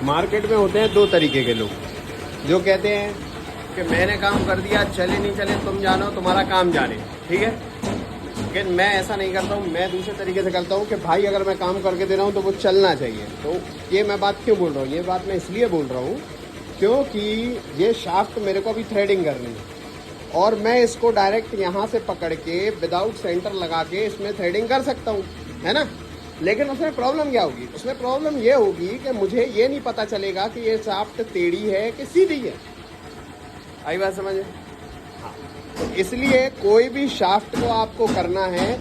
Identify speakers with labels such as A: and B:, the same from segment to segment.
A: Market में होते हैं दो तरीके के लोग, जो कहते हैं कि मैंने काम कर दिया, चले नहीं चले तुम जानो, तुम्हारा काम जाने, ठीक है। लेकिन मैं ऐसा नहीं करता हूँ, मैं दूसरे तरीके से करता हूँ कि भाई अगर मैं काम करके दे रहा हूँ तो वो चलना चाहिए। तो ये मैं बात क्यों बोल रहा हूँ, ये बात मैं इसलिए बोल रहा हूँ क्योंकि ये शाफ्ट मेरे को अभी थ्रेडिंग करनी है और मैं इसको डायरेक्ट यहाँ से पकड़ के विदाउट सेंटर लगा के इसमें थ्रेडिंग कर सकता हूँ, है ना। लेकिन उसमें प्रॉब्लम क्या होगी, उसमें प्रॉब्लम ये होगी कि मुझे ये नहीं पता चलेगा कि ये शाफ्ट टेढ़ी है कि सीधी है। आई बात समझ में? हाँ, तो इसलिए कोई भी शाफ्ट को आपको करना है,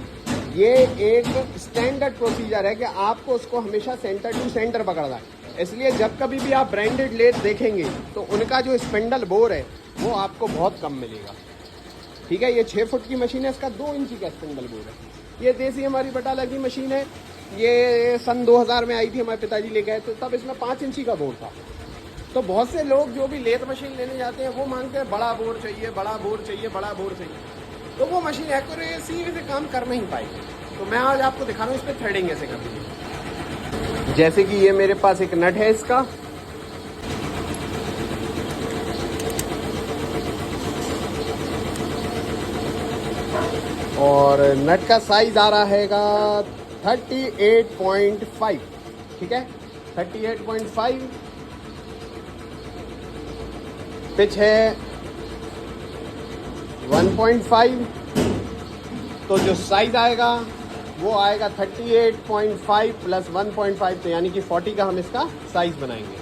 A: ये एक स्टैंडर्ड प्रोसीजर है कि आपको उसको हमेशा सेंटर टू सेंटर पकड़ना है। इसलिए जब कभी भी आप ब्रांडेड लेथ देखेंगे तो उनका जो स्पिंडल बोर है वो आपको बहुत कम मिलेगा, ठीक है। ये 6 फुट की मशीन है, इसका 2 इंची का स्पिंडल बोर है। ये देसी हमारी बटाला की मशीन है, ये सन 2000 में आई थी, हमारे पिताजी ले गए तो तब इसमें 5 इंची का बोर था। तो बहुत से लोग जो भी लेथ मशीन लेने जाते हैं वो मांगते हैं बड़ा बोर चाहिए, बड़ा बोर चाहिए, बड़ा बोर चाहिए, तो वो मशीन एक्यूरेसी से काम कर नहीं पाएगी। तो मैं आज आपको दिखा रहा हूँ इस पर थ्रेडिंग कैसे करनी है। जैसे कि ये मेरे पास एक नट है इसका, और नट का साइज आ रहा हैगा 38.5, ठीक है, 38.5। पिच है 1.5, तो जो साइज आएगा वो आएगा 38.5 प्लस 1.5, तो यानी कि 40 का हम इसका साइज बनाएंगे।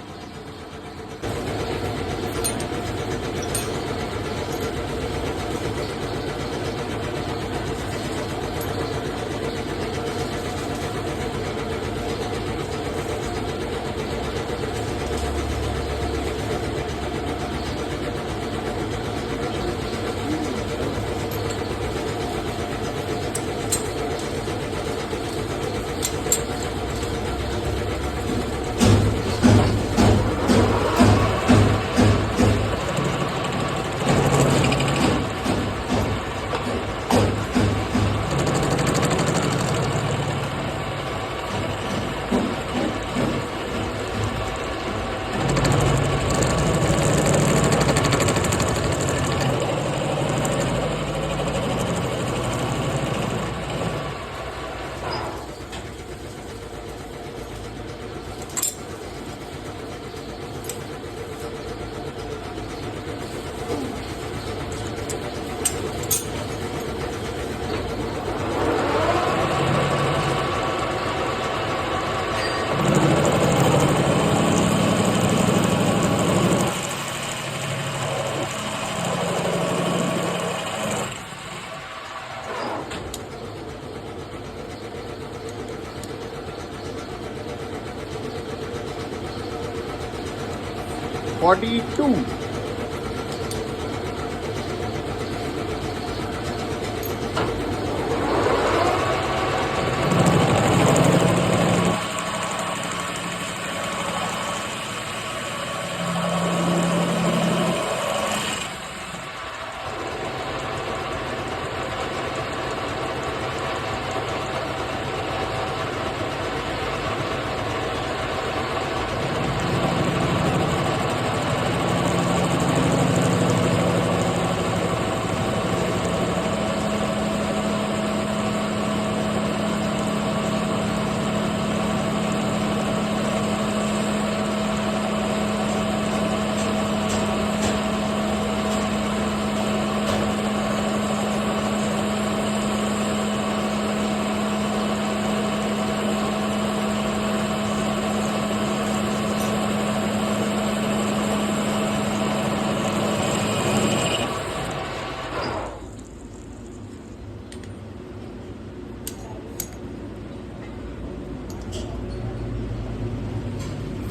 A: Forty two.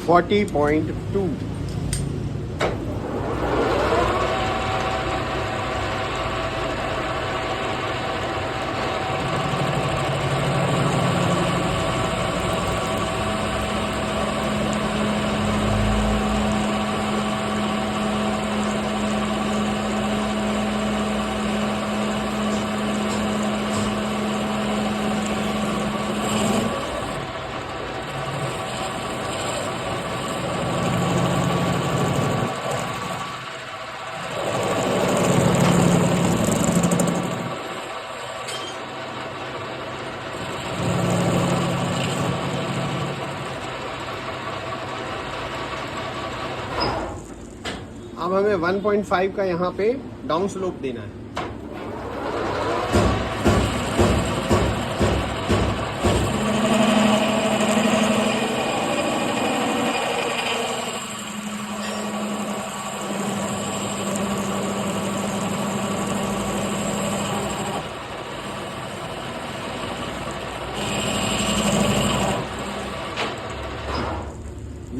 A: Forty point two. अब हमें 1.5 का यहाँ पे डाउन स्लोप देना है।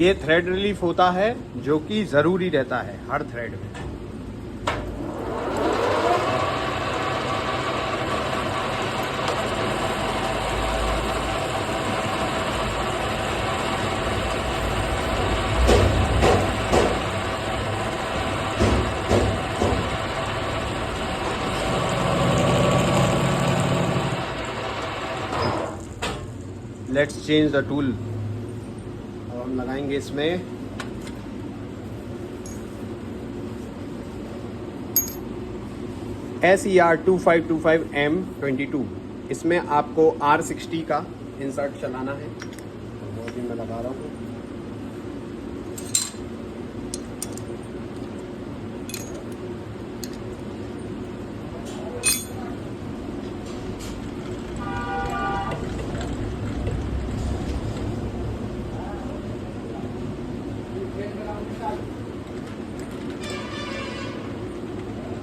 A: ये थ्रेड रिलीफ होता है जो कि ज़रूरी रहता है हर थ्रेड में। Let's change the tool. अब हम लगाएंगे इसमें SER2525M22। इसमें आपको R60 का इंसर्ट चलाना है। वो भी मैं लगा रहा हूँ।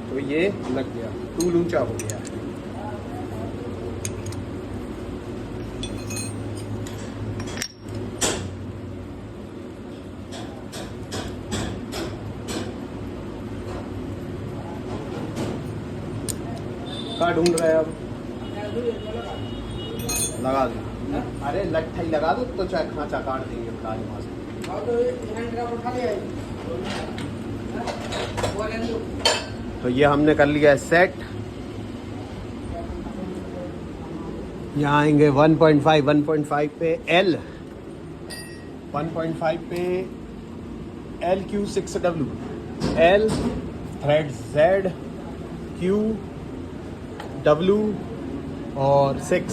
A: तो ये लग गया, टूल ऊंचा हो गया। कहाँ ढूंढ रहे हैं अब? लगा दो। अरे लट्ठा ही लगा दो तो चाहे खांचा काट देंगे काले वहाँ से। तो ये हमने कर लिया है सेट। यहाँ आएंगे 1.5 पे L, 1.5 पे LQ6W, L thread Z, Q, W और 6।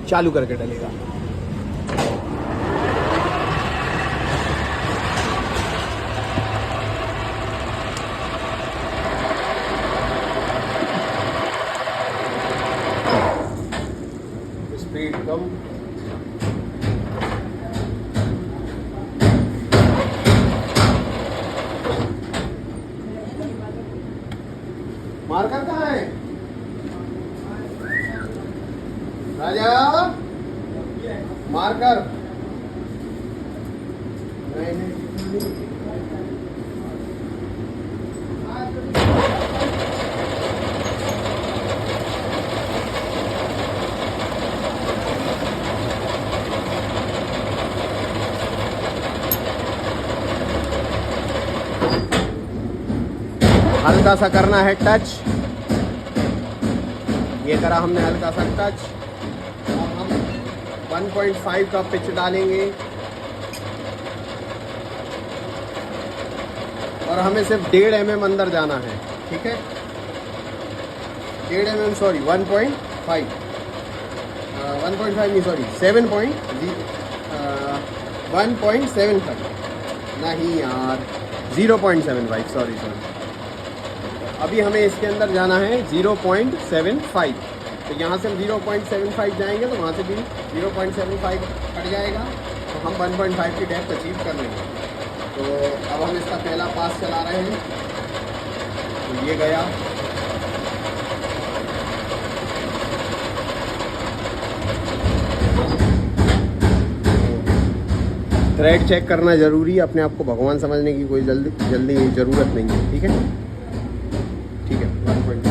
A: चालू करके डलेगा। स्पीड कम। मार्कर कहाँ है राजा? मार्कर नहीं। हल्का सा करना है टच। ये करा हमने हल्का सा टच। अब हम 1.5 का पिच डालेंगे और हमें सिर्फ 1.5 mm अंदर जाना है। ठीक है, 1.5 mm सॉरी 1.5 नहीं सॉरी 1.75 नहीं यार 0.75 सॉरी। अभी हमें इसके अंदर जाना है 0.75। तो यहाँ से हम 0.75 जाएंगे तो वहाँ से भी 0.75 कट जाएगा। तो हम 1.5 की डेप्थ अचीव कर लेंगे। तो अब हम इसका पहला पास चला रहे हैं। तो ये गया, थ्रेड चेक करना ज़रूरी है। अपने आप को भगवान समझने की कोई जल्दी ज़रूरत नहीं है। ठीक है, ठीक है 1.5।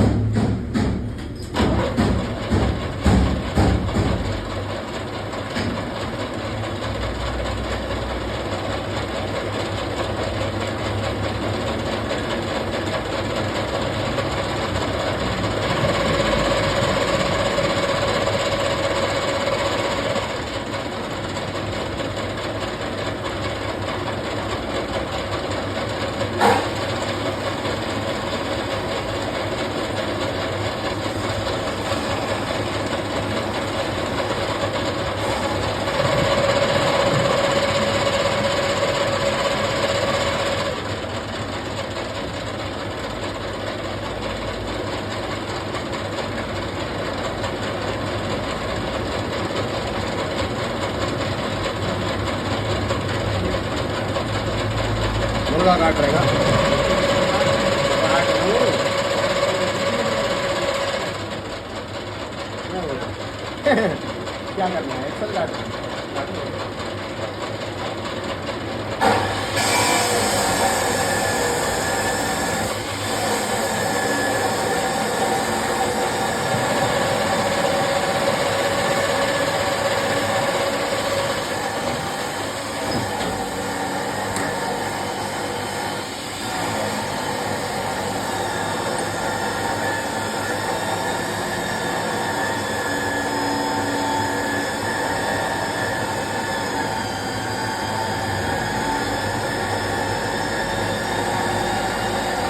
A: काट रहेगा। क्या करना है, एक्सल काटना है।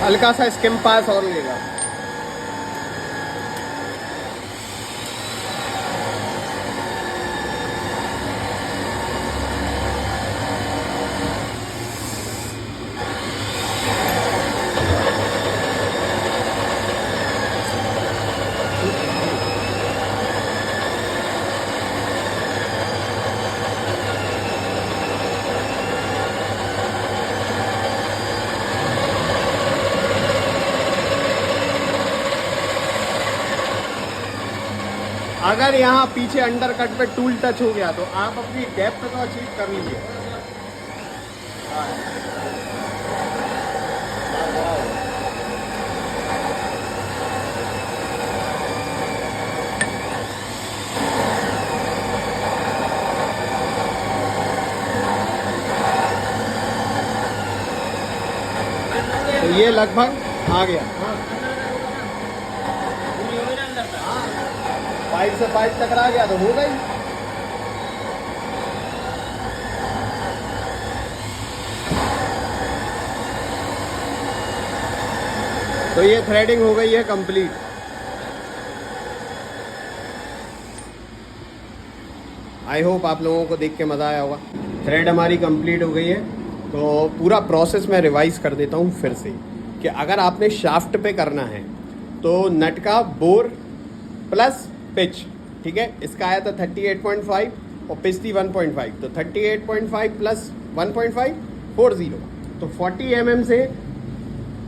A: हल्का सा स्किम पास और लेगा। अगर यहाँ पीछे अंडर कट पे टूल टच हो गया तो आप अपनी डेप्थ तो अचीव कर लीजिए। तो ये लगभग आ गया। पाइप से पाइप टकरा गया तो हो गई। तो ये थ्रेडिंग हो गई है कंप्लीट। आई होप आप लोगों को देख के मज़ा आया होगा। थ्रेड हमारी कंप्लीट हो गई है। तो पूरा प्रोसेस मैं रिवाइज कर देता हूँ फिर से कि अगर आपने शाफ्ट पे करना है तो नट का बोर प्लस पिच, ठीक है, इसका आया था 38.5 और पिच थी 1.5, तो 38.5 प्लस 1.5 40, तो 40 mm से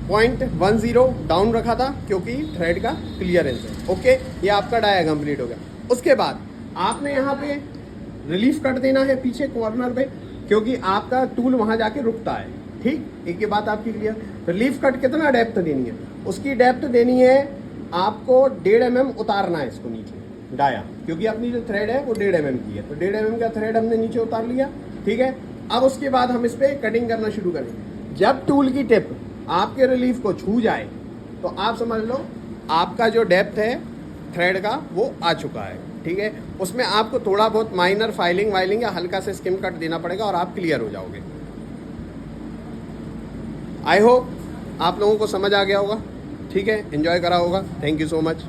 A: 0.10 डाउन रखा था क्योंकि थ्रेड का क्लियरेंस है। ओके, ये आपका डाया कंप्लीट हो गया। उसके बाद आपने यहाँ पे रिलीफ कट देना है पीछे कॉर्नर पे क्योंकि आपका टूल वहाँ जाके रुकता है। ठीक, एक ये बात आपकी क्लियर। रिलीफ कट कितना डेप्थ देनी है, उसकी डेप्थ देनी है आपको 1.5 mm उतारना है इसको नीचे डाया, क्योंकि अपनी जो थ्रेड है वो 1.5 mm की है, तो 1.5 mm का थ्रेड हमने नीचे उतार लिया। ठीक है, अब उसके बाद हम इस पर कटिंग करना शुरू करेंगे। जब टूल की टिप आपके रिलीफ को छू जाए तो आप समझ लो आपका जो डेप्थ है थ्रेड का वो आ चुका है। ठीक है, उसमें आपको थोड़ा बहुत माइनर फाइलिंग वाइलिंग या हल्का से स्किम कट देना पड़ेगा और आप क्लियर हो जाओगे। आई होप आप लोगों को समझ आ गया होगा। ठीक है, एंजॉय करा होगा। Thank you so much.